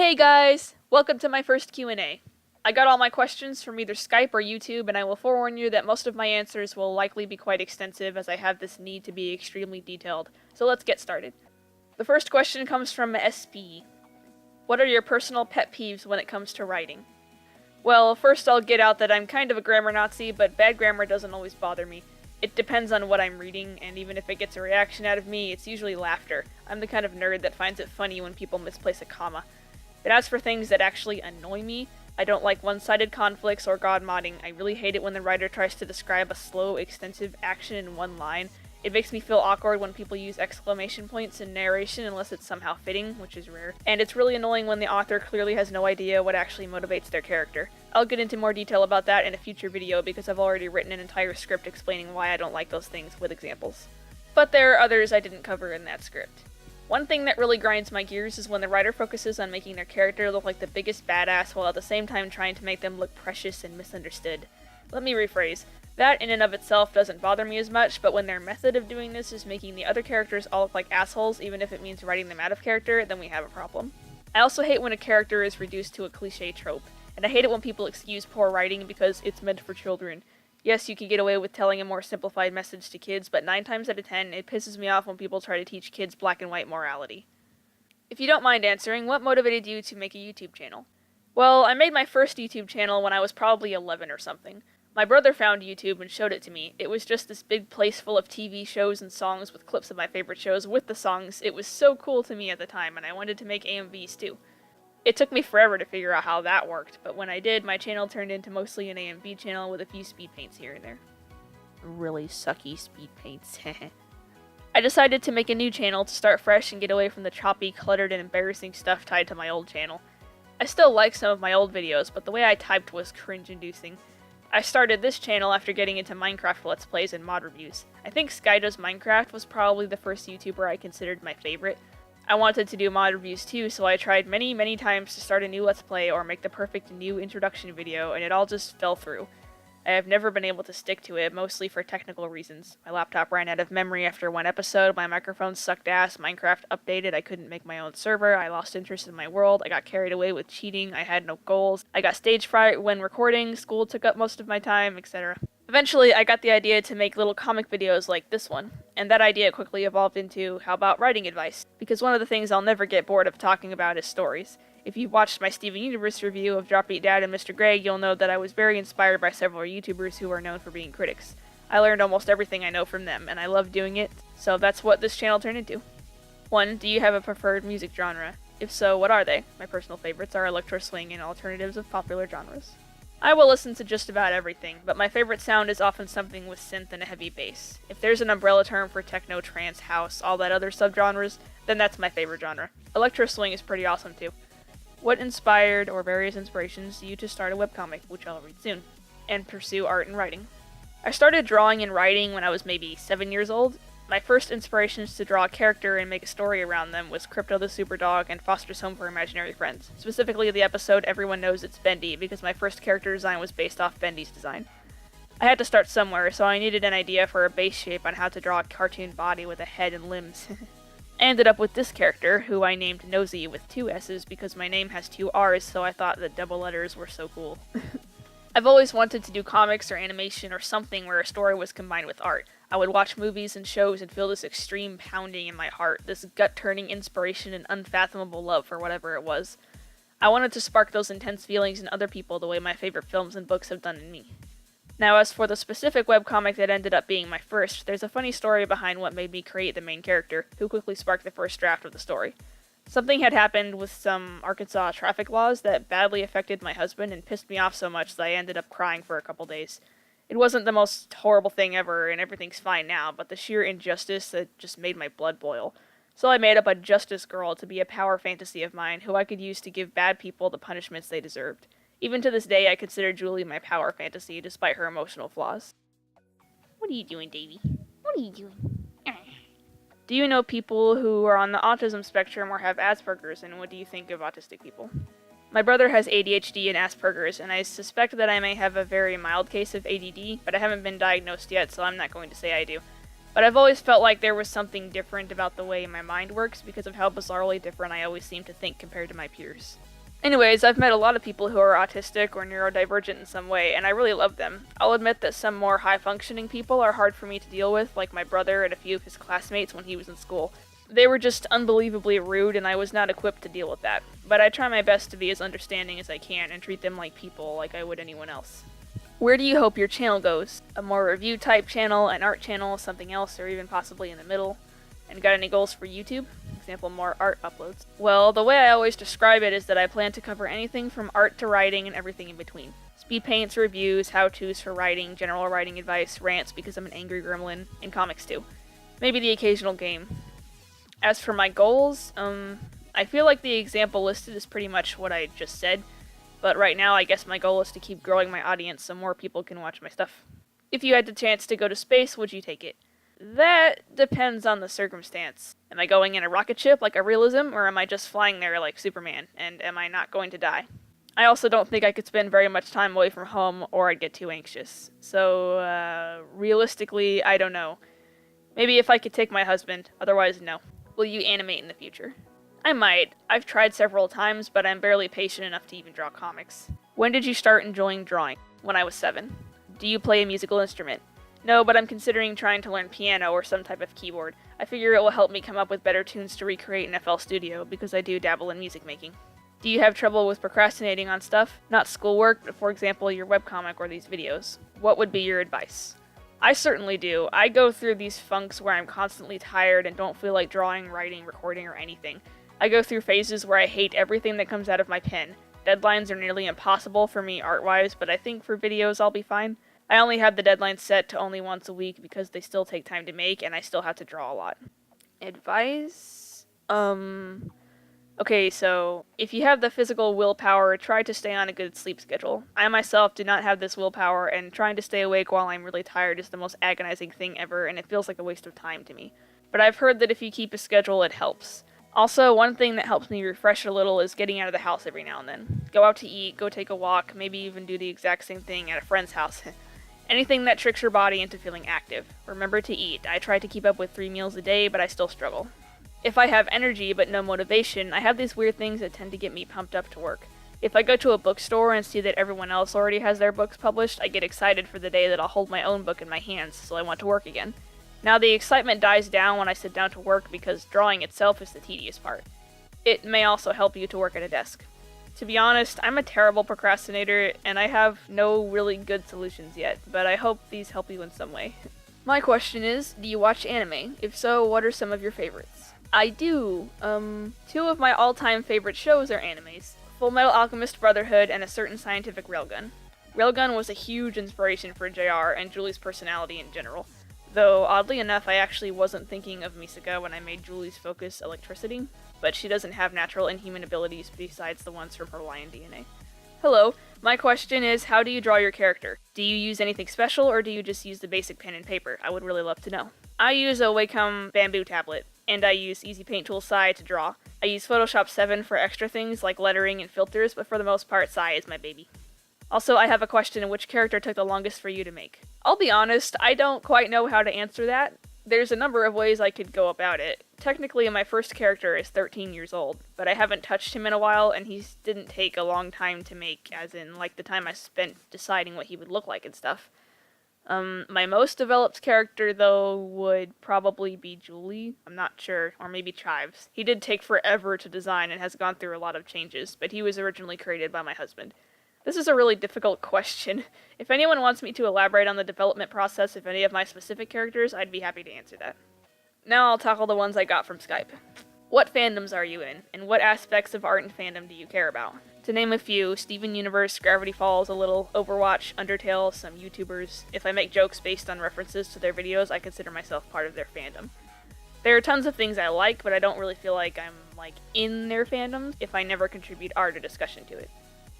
Hey guys! Welcome to my first Q&A. I got all my questions from either Skype or YouTube, and I will forewarn you that most of my answers will likely be quite extensive as I have this need to be extremely detailed. So let's get started. The first question comes from SB. What are your personal pet peeves when it comes to writing? Well, first I'll get out that I'm kind of a grammar Nazi, but bad grammar doesn't always bother me. It depends on what I'm reading, and even if it gets a reaction out of me, it's usually laughter. I'm the kind of nerd that finds it funny when people misplace a comma. But as for things that actually annoy me, I don't like one-sided conflicts or god modding. I really hate it when the writer tries to describe a slow, extensive action in one line. It makes me feel awkward when people use exclamation points in narration unless it's somehow fitting, which is rare. And it's really annoying when the author clearly has no idea what actually motivates their character. I'll get into more detail about that in a future video because I've already written an entire script explaining why I don't like those things with examples. But there are others I didn't cover in that script. One thing that really grinds my gears is when the writer focuses on making their character look like the biggest badass while at the same time trying to make them look precious and misunderstood. Let me rephrase. That in and of itself doesn't bother me as much, but when their method of doing this is making the other characters all look like assholes, even if it means writing them out of character, then we have a problem. I also hate when a character is reduced to a cliché trope, and I hate it when people excuse poor writing because it's meant for children. Yes, you can get away with telling a more simplified message to kids, but 9 times out of 10, it pisses me off when people try to teach kids black and white morality. If you don't mind answering, what motivated you to make a YouTube channel? Well, I made my first YouTube channel when I was probably 11 or something. My brother found YouTube and showed it to me. It was just this big place full of TV shows and songs with clips of my favorite shows with the songs. It was so cool to me at the time, and I wanted to make AMVs too. It took me forever to figure out how that worked, but when I did, my channel turned into mostly an AMV channel with a few speed paints here and there. Really sucky speed paints. I decided to make a new channel to start fresh and get away from the choppy, cluttered, and embarrassing stuff tied to my old channel. I still like some of my old videos, but the way I typed was cringe-inducing. I started this channel after getting into Minecraft Let's Plays and mod reviews. I think Skydoes Minecraft was probably the first YouTuber I considered my favorite. I wanted to do mod reviews too, so I tried many times to start a new Let's Play or make the perfect new introduction video, and it all just fell through. I have never been able to stick to it, mostly for technical reasons. My laptop ran out of memory after one episode, my microphone sucked ass, Minecraft updated, I couldn't make my own server, I lost interest in my world, I got carried away with cheating, I had no goals, I got stage fright when recording, school took up most of my time, etc. Eventually, I got the idea to make little comic videos like this one, and that idea quickly evolved into, how about writing advice? Because one of the things I'll never get bored of talking about is stories. If you've watched my Steven Universe review of Drop Beat Dad and Mr. Greg, you'll know that I was very inspired by several YouTubers who are known for being critics. I learned almost everything I know from them, and I love doing it, so that's what this channel turned into. 1. Do you have a preferred music genre? If so, what are they? My personal favorites are electro swing and alternatives of popular genres. I will listen to just about everything, but my favorite sound is often something with synth and a heavy bass. If there's an umbrella term for techno, trance, house, all that other subgenres, then that's my favorite genre. Electro swing is pretty awesome too. What inspired or various inspirations you to start a webcomic, which I'll read soon, and pursue art and writing? I started drawing and writing when I was maybe 7 years old. My first inspirations to draw a character and make a story around them was Crypto the Superdog and Foster's Home for Imaginary Friends. Specifically the episode Everyone Knows It's Bendy, because my first character design was based off Bendy's design. I had to start somewhere, so I needed an idea for a base shape on how to draw a cartoon body with a head and limbs. I ended up with this character, who I named Nosy with 2 S's because my name has 2 R's, so I thought that double letters were so cool. I've always wanted to do comics or animation or something where a story was combined with art. I would watch movies and shows and feel this extreme pounding in my heart, this gut-turning inspiration and unfathomable love for whatever it was. I wanted to spark those intense feelings in other people the way my favorite films and books have done in me. Now, as for the specific webcomic that ended up being my first, there's a funny story behind what made me create the main character, who quickly sparked the first draft of the story. Something had happened with some Arkansas traffic laws that badly affected my husband and pissed me off so much that I ended up crying for a couple days. It wasn't the most horrible thing ever, and everything's fine now, but the sheer injustice that just made my blood boil. So I made up a Justice Girl to be a power fantasy of mine who I could use to give bad people the punishments they deserved. Even to this day, I consider Julie my power fantasy, despite her emotional flaws. What are you doing, Davy? What are you doing? Do you know people who are on the autism spectrum or have Asperger's, and what do you think of autistic people? My brother has ADHD and Asperger's, and I suspect that I may have a very mild case of ADD, but I haven't been diagnosed yet, so I'm not going to say I do. But I've always felt like there was something different about the way my mind works because of how bizarrely different I always seem to think compared to my peers. Anyways, I've met a lot of people who are autistic or neurodivergent in some way, and I really love them. I'll admit that some more high-functioning people are hard for me to deal with, like my brother and a few of his classmates when he was in school. They were just unbelievably rude, and I was not equipped to deal with that. But I try my best to be as understanding as I can and treat them like people, like I would anyone else. Where do you hope your channel goes? A more review-type channel, an art channel, something else, or even possibly in the middle? And got any goals for YouTube? Example, more art uploads. Well, the way I always describe it is that I plan to cover anything from art to writing and everything in between. Speed paints, reviews, how-tos for writing, general writing advice, rants because I'm an angry gremlin, and comics too. Maybe the occasional game. As for my goals, I feel like the example listed is pretty much what I just said, but right now I guess my goal is to keep growing my audience so more people can watch my stuff. If you had the chance to go to space, would you take it? That depends on the circumstance. Am I going in a rocket ship like a realism, or am I just flying there like Superman, and am I not going to die? I also don't think I could spend very much time away from home, or I'd get too anxious. So, realistically, I don't know. Maybe if I could take my husband, otherwise no. Will you animate in the future? I might. I've tried several times, but I'm barely patient enough to even draw comics. When did you start enjoying drawing? When I was 7. Do you play a musical instrument? No, but I'm considering trying to learn piano or some type of keyboard. I figure it will help me come up with better tunes to recreate in FL Studio, because I do dabble in music making. Do you have trouble with procrastinating on stuff? Not schoolwork, but for example your webcomic or these videos. What would be your advice? I certainly do. I go through these funks where I'm constantly tired and don't feel like drawing, writing, recording, or anything. I go through phases where I hate everything that comes out of my pen. Deadlines are nearly impossible for me art-wise, but I think for videos I'll be fine. I only have the deadline set to only once a week because they still take time to make and I still have to draw a lot. Advice? Okay, so if you have the physical willpower, try to stay on a good sleep schedule. I myself do not have this willpower, and trying to stay awake while I'm really tired is the most agonizing thing ever, and it feels like a waste of time to me. But I've heard that if you keep a schedule, it helps. Also, one thing that helps me refresh a little is getting out of the house every now and then. Go out to eat, go take a walk, maybe even do the exact same thing at a friend's house. Anything that tricks your body into feeling active. Remember to eat. I try to keep up with 3 meals a day, but I still struggle. If I have energy but no motivation, I have these weird things that tend to get me pumped up to work. If I go to a bookstore and see that everyone else already has their books published, I get excited for the day that I'll hold my own book in my hands, so I want to work again. Now the excitement dies down when I sit down to work because drawing itself is the tedious part. It may also help you to work at a desk. To be honest, I'm a terrible procrastinator, and I have no really good solutions yet, but I hope these help you in some way. My question is, do you watch anime? If so, what are some of your favorites? I do. 2 of my all-time favorite shows are animes. Full Metal Alchemist Brotherhood and A Certain Scientific Railgun. Railgun was a huge inspiration for JR and Julie's personality in general. Though, oddly enough, I actually wasn't thinking of Misaka when I made Julie's focus electricity, but she doesn't have natural inhuman abilities besides the ones from her lion DNA. Hello, my question is, how do you draw your character? Do you use anything special, or do you just use the basic pen and paper? I would really love to know. I use a Wacom bamboo tablet, and I use Easy Paint Tool Sai to draw. I use Photoshop 7 for extra things like lettering and filters, but for the most part, Sai is my baby. Also, I have a question: which character took the longest for you to make? I'll be honest, I don't quite know how to answer that. There's a number of ways I could go about it. Technically, my first character is 13 years old, but I haven't touched him in a while, and he didn't take a long time to make, as in, like, the time I spent deciding what he would look like and stuff. My most developed character, though, would probably be Julie. I'm not sure, or maybe Chives. He did take forever to design and has gone through a lot of changes, but he was originally created by my husband. This is a really difficult question. If anyone wants me to elaborate on the development process of any of my specific characters, I'd be happy to answer that. Now I'll tackle the ones I got from Skype. What fandoms are you in, and what aspects of art and fandom do you care about? To name a few: Steven Universe, Gravity Falls a little, Overwatch, Undertale, some YouTubers. If I make jokes based on references to their videos, I consider myself part of their fandom. There are tons of things I like, but I don't really feel like I'm, in their fandoms if I never contribute art or discussion to it.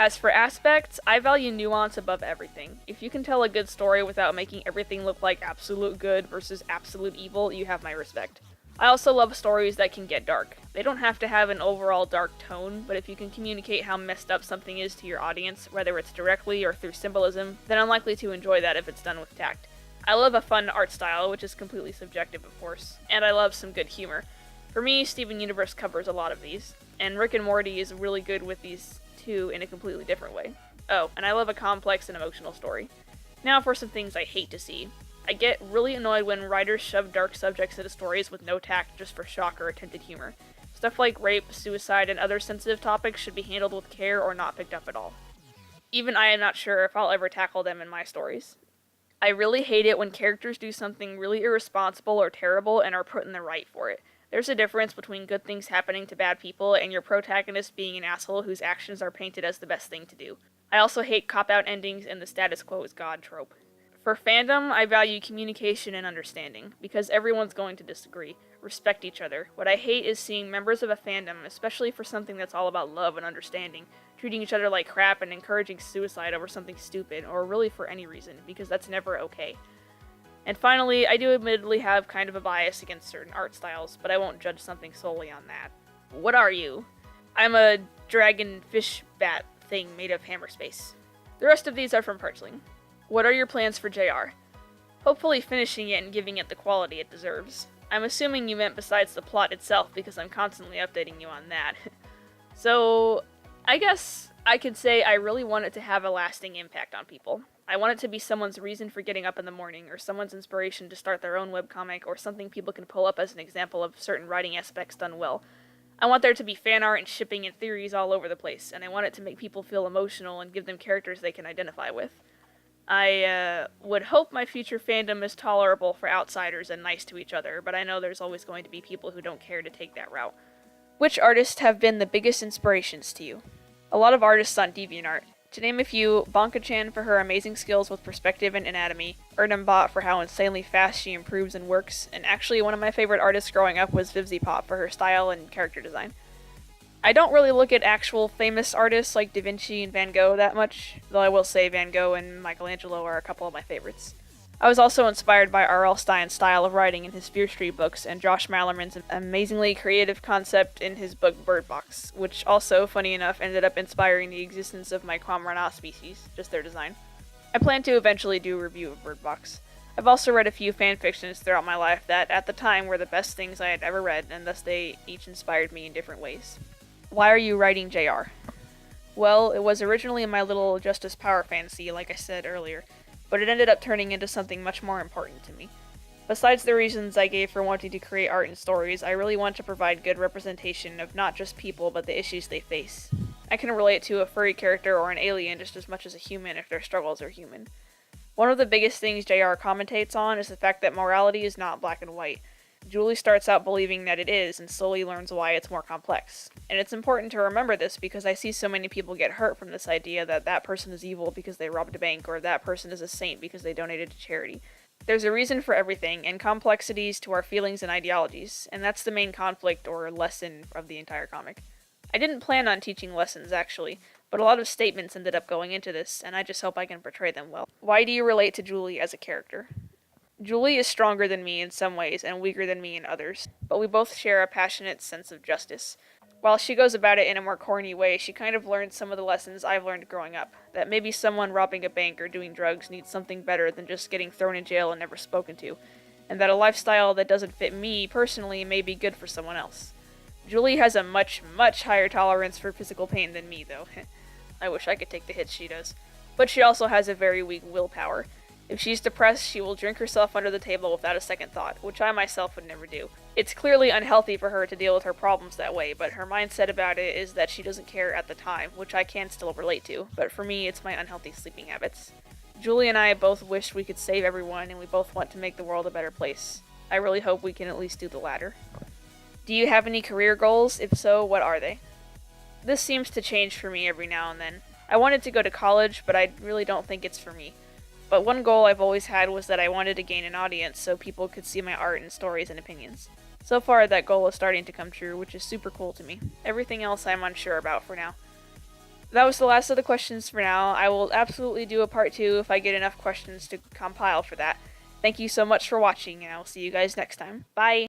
As for aspects, I value nuance above everything. If you can tell a good story without making everything look like absolute good versus absolute evil, you have my respect. I also love stories that can get dark. They don't have to have an overall dark tone, but if you can communicate how messed up something is to your audience, whether it's directly or through symbolism, then I'm likely to enjoy that if it's done with tact. I love a fun art style, which is completely subjective, of course, and I love some good humor. For me, Steven Universe covers a lot of these, and Rick and Morty is really good with these too in a completely different way. Oh, and I love a complex and emotional story. Now for some things I hate to see. I get really annoyed when writers shove dark subjects into stories with no tact just for shock or attempted humor. Stuff like rape, suicide, and other sensitive topics should be handled with care or not picked up at all. Even I am not sure if I'll ever tackle them in my stories. I really hate it when characters do something really irresponsible or terrible and are put in the right for it. There's a difference between good things happening to bad people and your protagonist being an asshole whose actions are painted as the best thing to do. I also hate cop-out endings and the status quo is God trope. For fandom, I value communication and understanding, because everyone's going to disagree. Respect each other. What I hate is seeing members of a fandom, especially for something that's all about love and understanding, treating each other like crap and encouraging suicide over something stupid, or really for any reason, because that's never okay. And finally, I do admittedly have kind of a bias against certain art styles, but I won't judge something solely on that. What are you? I'm a dragon fish bat thing made of hammer space. The rest of these are from Perchling. What are your plans for JR? Hopefully finishing it and giving it the quality it deserves. I'm assuming you meant besides the plot itself, because I'm constantly updating you on that. So, I guess I could say I really want it to have a lasting impact on people. I want it to be someone's reason for getting up in the morning, or someone's inspiration to start their own webcomic, or something people can pull up as an example of certain writing aspects done well. I want there to be fan art and shipping and theories all over the place, and I want it to make people feel emotional and give them characters they can identify with. I would hope my future fandom is tolerable for outsiders and nice to each other, but I know there's always going to be people who don't care to take that route. Which artists have been the biggest inspirations to you? A lot of artists on DeviantArt. To name a few, Bonka-chan for her amazing skills with perspective and anatomy, Erdembot for how insanely fast she improves and works, and actually one of my favorite artists growing up was VivziePop for her style and character design. I don't really look at actual famous artists like Da Vinci and Van Gogh that much, though I will say Van Gogh and Michelangelo are a couple of my favorites. I was also inspired by R.L. Stein's style of writing in his Fear Street books and Josh Malerman's amazingly creative concept in his book Bird Box, which also, funny enough, ended up inspiring the existence of my Quamrana species, just their design. I plan to eventually do a review of Bird Box. I've also read a few fanfictions throughout my life that, at the time, were the best things I had ever read, and thus they each inspired me in different ways. Why are you writing JR? Well, it was originally my little Justice Power fantasy, like I said earlier, but it ended up turning into something much more important to me. Besides the reasons I gave for wanting to create art and stories, I really want to provide good representation of not just people, but the issues they face. I can relate to a furry character or an alien just as much as a human if their struggles are human. One of the biggest things JR commentates on is the fact that morality is not black and white. Julie starts out believing that it is, and slowly learns why it's more complex. And it's important to remember this because I see so many people get hurt from this idea that that person is evil because they robbed a bank, or that person is a saint because they donated to charity. There's a reason for everything, and complexities to our feelings and ideologies, and that's the main conflict or lesson of the entire comic. I didn't plan on teaching lessons, actually, but a lot of statements ended up going into this, and I just hope I can portray them well. Why do you relate to Julie as a character? Julie is stronger than me in some ways and weaker than me in others, but we both share a passionate sense of justice. While she goes about it in a more corny way, she kind of learns some of the lessons I've learned growing up, that maybe someone robbing a bank or doing drugs needs something better than just getting thrown in jail and never spoken to, and that a lifestyle that doesn't fit me personally may be good for someone else. Julie has a much, much higher tolerance for physical pain than me, though. I wish I could take the hits she does. But she also has a very weak willpower. If she's depressed, she will drink herself under the table without a second thought, which I myself would never do. It's clearly unhealthy for her to deal with her problems that way, but her mindset about it is that she doesn't care at the time, which I can still relate to, but for me, it's my unhealthy sleeping habits. Julie and I both wish we could save everyone, and we both want to make the world a better place. I really hope we can at least do the latter. Do you have any career goals? If so, what are they? This seems to change for me every now and then. I wanted to go to college, but I really don't think it's for me. But one goal I've always had was that I wanted to gain an audience so people could see my art and stories and opinions. So far, that goal is starting to come true, which is super cool to me. Everything else I'm unsure about for now. That was the last of the questions for now. I will absolutely do a part 2 if I get enough questions to compile for that. Thank you so much for watching, and I will see you guys next time. Bye!